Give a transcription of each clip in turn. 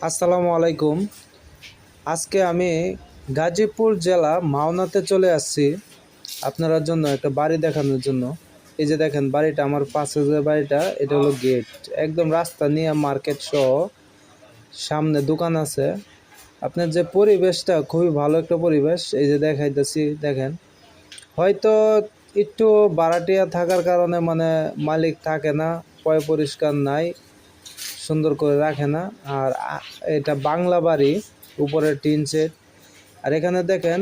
আসসালামু আলাইকুম। আজকে আমি গাজীপুর জেলা মাওনাতে চলে আসছি আপনার জন্য একটা বাড়ি দেখানোর জন্য। এই যে দেখেন বাড়িটা, আমার পাশে যে বাড়িটা, এটা হলো গেট, একদম রাস্তা নিয়ে মার্কেট সহ, সামনে দোকান আছে। আপনার যে পরিবেশটা খুবই ভালো একটা পরিবেশ, এই যে দেখাইতেছি দেখেন। হয়তো একটু ভাড়াটিয়া থাকার কারণে মানে মালিক থাকে না, পয় পরিষ্কার নাই, সুন্দর করে রাখে না। আর এটা বাংলা বাড়ি, উপরে টিন সেট। আর এখানে দেখেন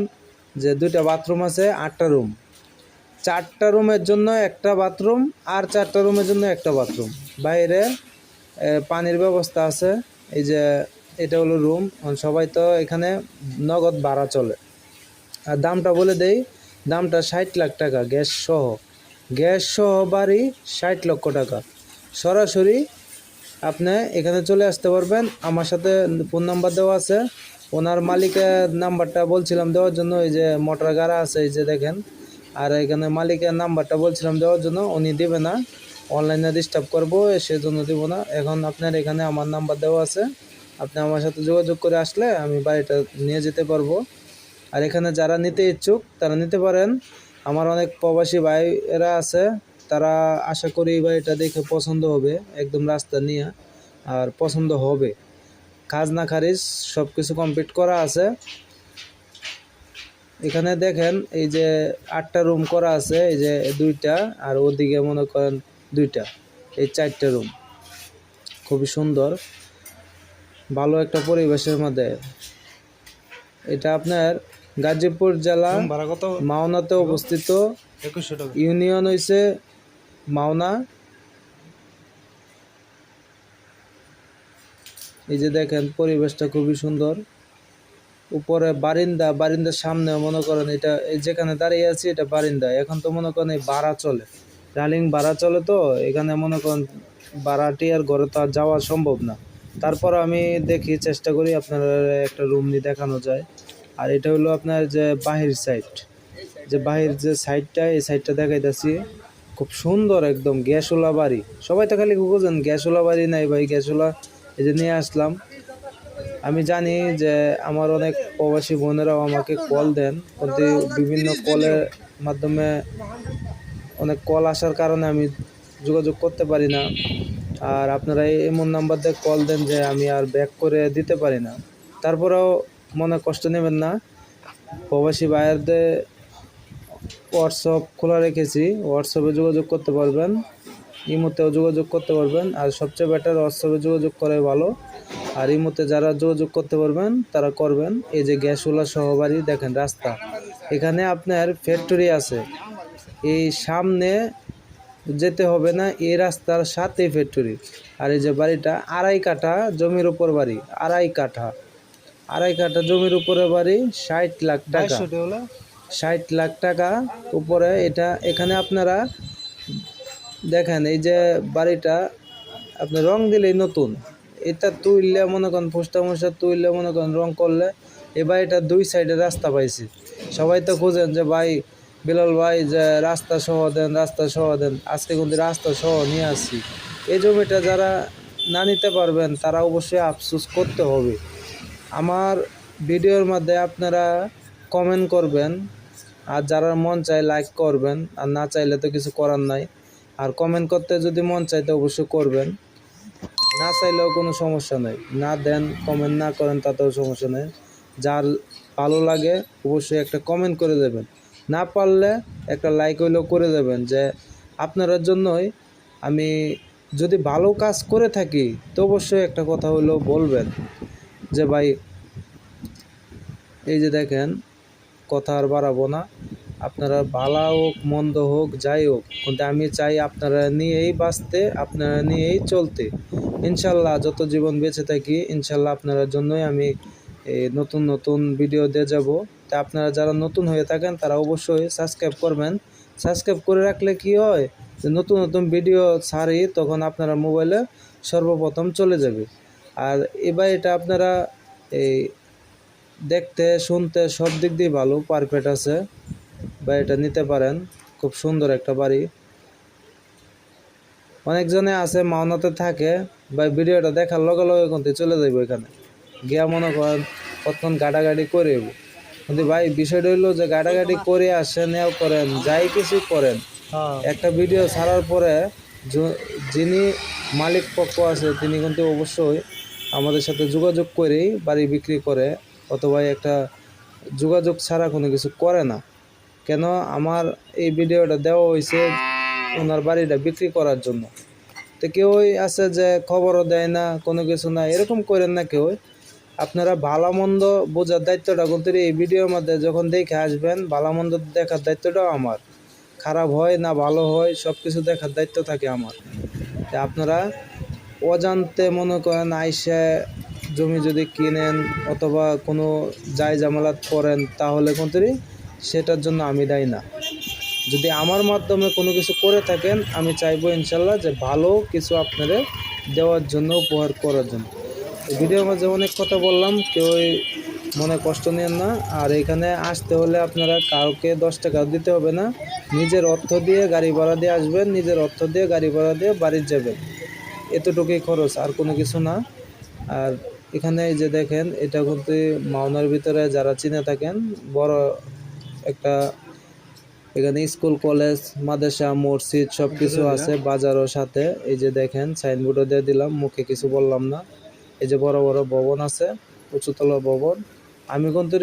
যে দুইটা বাথরুম আছে, 8টা রুম, 4টা রুমের জন্য একটা বাথরুম, আর 4টা রুমের জন্য একটা বাথরুম। বাইরে পানির ব্যবস্থা আছে। এই যে এটা হলো রুম। সবাই তো এখানে নগদ ভাড়া চলে। আর দামটা বলে দেই, দামটা 60 লাখ টাকা, গ্যাস সহ বাড়ি 60 লক্ষ টাকা। সরাসরি আপনি এখানে চলে আসতে পারবেন। আমার সাথে ফোন নাম্বার দেওয়া আছে, ওনার মালিকের নাম্বারটা বলছিলাম দেওয়ার জন্য। এই যে মোটর গাড়া আছে, এই যে দেখেন। আর এখানে মালিকের নাম্বারটা বলছিলাম দেওয়ার জন্য, উনি দিবে না, অনলাইনে ডিস্টার্ব করবো, সেজন্য দিব না। এখন আপনার এখানে আমার নাম্বার দেওয়া আছে, আপনি আমার সাথে যোগাযোগ করে আসলে আমি বাড়িটা নিয়ে যেতে পারবো। আর এখানে যারা নিতে ইচ্ছুক তারা নিতে পারেন। আমার অনেক প্রবাসী ভাইয়েরা আছে, তারা আশা করি এই বাড়িটা দেখে পছন্দ হবে, একদম রাস্তা নিয়ে, আর পছন্দ হবে। খাজনা খারিজ সব কিছু কমপ্লিট করা আছে। এখানে দেখেন এই যে 8টা রুম করা আছে, এই যে 2টা, আর ওদিকে মনে করেন 2টা, এই 4টা রুম। খুবই সুন্দর, ভালো একটা পরিবেশের মধ্যে। এটা আপনার গাজীপুর জেলা মাওনাতে অবস্থিত। 2100 টাকা ইউনিয়ন হইছে মাওনা। এই যে দেখেন পরিবেশটা খুবই সুন্দর। উপরে বারিন্দার সামনে মনে করেন এটা, এই যেখানে দাঁড়িয়ে আছি এটা বারিন্দা। এখন তো মনে করেন এই ভাড়া চলে, রানিং ভাড়া চলে, তো এখানে মনে করেন ভাড়াটি আর ঘরে তো আর যাওয়া সম্ভব না। তারপর আমি দেখি, চেষ্টা করি আপনার একটা রুম নিয়ে দেখানো যায়। আর এটা হলো আপনার যে বাহির সাইড, যে বাহির যে সাইডটা, এই সাইডটা দেখাইতেছি। খুব সুন্দর, একদম গ্যাসওয়ালা বাড়ি। সবাই তো খালি খুঁজেন গ্যাসওয়ালা বাড়ি নাই ভাই, গ্যাসওয়ালা। এই যে নিয়ে আসলাম। আমি জানি যে আমার অনেক প্রবাসী বোনেরাও আমাকে কল দেন, কিন্তু বিভিন্ন কলের মাধ্যমে অনেক কল আসার কারণে আমি যোগাযোগ করতে পারি না। আর আপনারা এমন নাম্বার দিয়ে কল দেন যে আমি আর ব্যাক করে দিতে পারি না। তারপরেও মনে কষ্ট নেবেন না। প্রবাসী ভাইয়ারদের হোয়াটসঅ্যাপ খোলা রেখেছি, হোয়াটসঅ্যাপে যোগাযোগ করতে পারবেন, ইমোতেও যোগাযোগ করতে পারবেন। আর সবচেয়ে বেটার হোয়াটসঅ্যাপে যোগাযোগ করাই ভালো। আর ইমোতে যারা যোগাযোগ করতে পারবেন তারা করবেন। এই যে গ্যাসওয়ালা সহবাড়ি দেখেন, রাস্তা, এখানে আপনার ফ্যাক্টরি আছে, এই সামনে যেতে হবে না, এই রাস্তার সাথে ফ্যাক্টরি। আর এই যে বাড়িটা 2.5 কাঠা জমির উপর বাড়ি, 2.5 কাঠা জমির উপরে বাড়ি, 60 লাখ টাকা, 60 লাখ টাকা উপরে। এটা এখানে আপনারা দেখেন, এই যে বাড়িটা আপনি রং দিলেই নতুন। এটা তুললে মনে করেন ফুসটা মুসটা তুললে মনে করেন রং করলে, এই বাড়িটা 2 সাইডে রাস্তা পাইছি। সবাই তো খুঁজেন যে ভাই বিলাল ভাই যে রাস্তা সহ দেন, রাস্তা সহ দেন। আজকে কিন্তু রাস্তা সহ নিয়ে আসছি। এই জমিটা যারা না নিতে পারবেন তারা অবশ্যই আফসোস করতে হবে। আমার ভিডিওর মধ্যে আপনারা কমেন্ট করবেন, আর যারা মন চায় লাইক করবেন, আর না চাইলে তো কিছু করার নাই। আর কমেন্ট করতে যদি মন চায় তো অবশ্যই করবেন, না চাইলেও কোনো সমস্যা নেই, না দেন কমেন্ট না করেন তাতেও সমস্যা নেই। যার ভালো লাগে অবশ্যই একটা কমেন্ট করে দেবেন, না পারলে একটা লাইক হইলেও করে দেবেন। যে আপনার জন্যই আমি যদি ভালো কাজ করে থাকি তো অবশ্যই একটা কথা হইলেও বলবেন যে ভাই, এই যে দেখেন, কথা আর বাড়াবো না। আপনারা ভালো হোক মন্দ হোক যাই হোক, কিন্তু আমি চাই আপনারা নিয়েই বাঁচতে, আপনারা নিয়েই চলতে। ইনশাল্লাহ যত জীবন বেঁচে থাকি, ইনশাল্লাহ আপনার জন্যই আমি নতুন নতুন ভিডিও দিয়ে যাব। তা আপনারা যারা নতুন হয়ে থাকেন তারা অবশ্যই সাবস্ক্রাইব করবেন। সাবস্ক্রাইব করে রাখলে কি হয়, যে নতুন নতুন ভিডিও ছাড়ি তখন আপনারা মোবাইলে সর্বপ্রথম চলে যাবে। আর এবার এটা আপনারা এই দেখতে শুনতে সব দিক দিয়ে ভালো, পারফেক্ট আছে। বাড়িটা নিতে পারেন, খুব সুন্দর একটা বাড়ি। অনেকজনে আছে মাওনাতে থাকে, বা ভিডিওটা দেখার লগে লগে কিন্তু চলে যাইব এখানে। গিয়া মনে করেন কতক্ষণ গাড়াগাড়ি করে কিন্তু ভাই বিষয়টা হইলো যে গাড়াগাড়ি করে আসেন এও করেন যাই কিছু করেন, একটা ভিডিও ছাড়ার পরে যিনি মালিক পক্ষ আছে তিনি কিন্তু অবশ্যই আমাদের সাথে যোগাযোগ করেই বাড়ি বিক্রি করে, অথবা একটা যোগাযোগ ছাড়া কোনো কিছু করে না। কেন আমার এই ভিডিওটা দেওয়া হয়েছে ওনার বাড়িটা বিক্রি করার জন্য। তো কেউই আছে যে খবরও দেয় না, কোনো কিছু না, এরকম করেন না কেউ। আপনারা ভালো মন্দ বোঝার দায়িত্বটা কিন্তু এই ভিডিওর মধ্যে যখন দেখে আসবেন, ভালো মন্দ দেখার দায়িত্বটাও আমার। খারাপ হয় না ভালো হয় সব কিছু দেখার দায়িত্ব থাকে আমার। তা আপনারা অজান্তে মনে করেন আইসা জমি যদি কিনেন অথবা কোনো ঝামেলাত পড়েন, তাহলে কিন্তু সেটার জন্য আমি দায়ী না। যদি আমার মাধ্যমে কোনো কিছু করে থাকেন, আমি চাইবো ইনশাল্লাহ যে ভালো কিছু আপনারা দেওয়ার জন্য, উপহার করার জন্য। ভিডিওর মাঝে অনেক কথা বললাম, কেউই মনে কষ্ট নেন না। আর এখানে আসতে হলে আপনারা কাউকে 10 টাকা দিতে হবে না, নিজের অর্থ দিয়ে গাড়ি ভাড়া দিয়ে আসবেন, নিজের অর্থ দিয়ে গাড়ি ভাড়া দিয়ে বাড়ি যাবেন, এতটুকুই খরচ, আর কোনো কিছু না। আর এখানে এই যে দেখেন, এটা কিন্তু মাওনার ভিতরে যারা চিনে থাকেন, বড় একটা এখানে স্কুল কলেজ মাদ্রাসা মসজিদ সব কিছু আছে, বাজারও সাথে। এই যে দেখেন সাইনবোর্ডও দিয়ে দিলাম, মুখে কিছু বললাম না। এই যে বড় বড় ভবন আছে, উঁচুতলা ভবন। আমি কিন্তু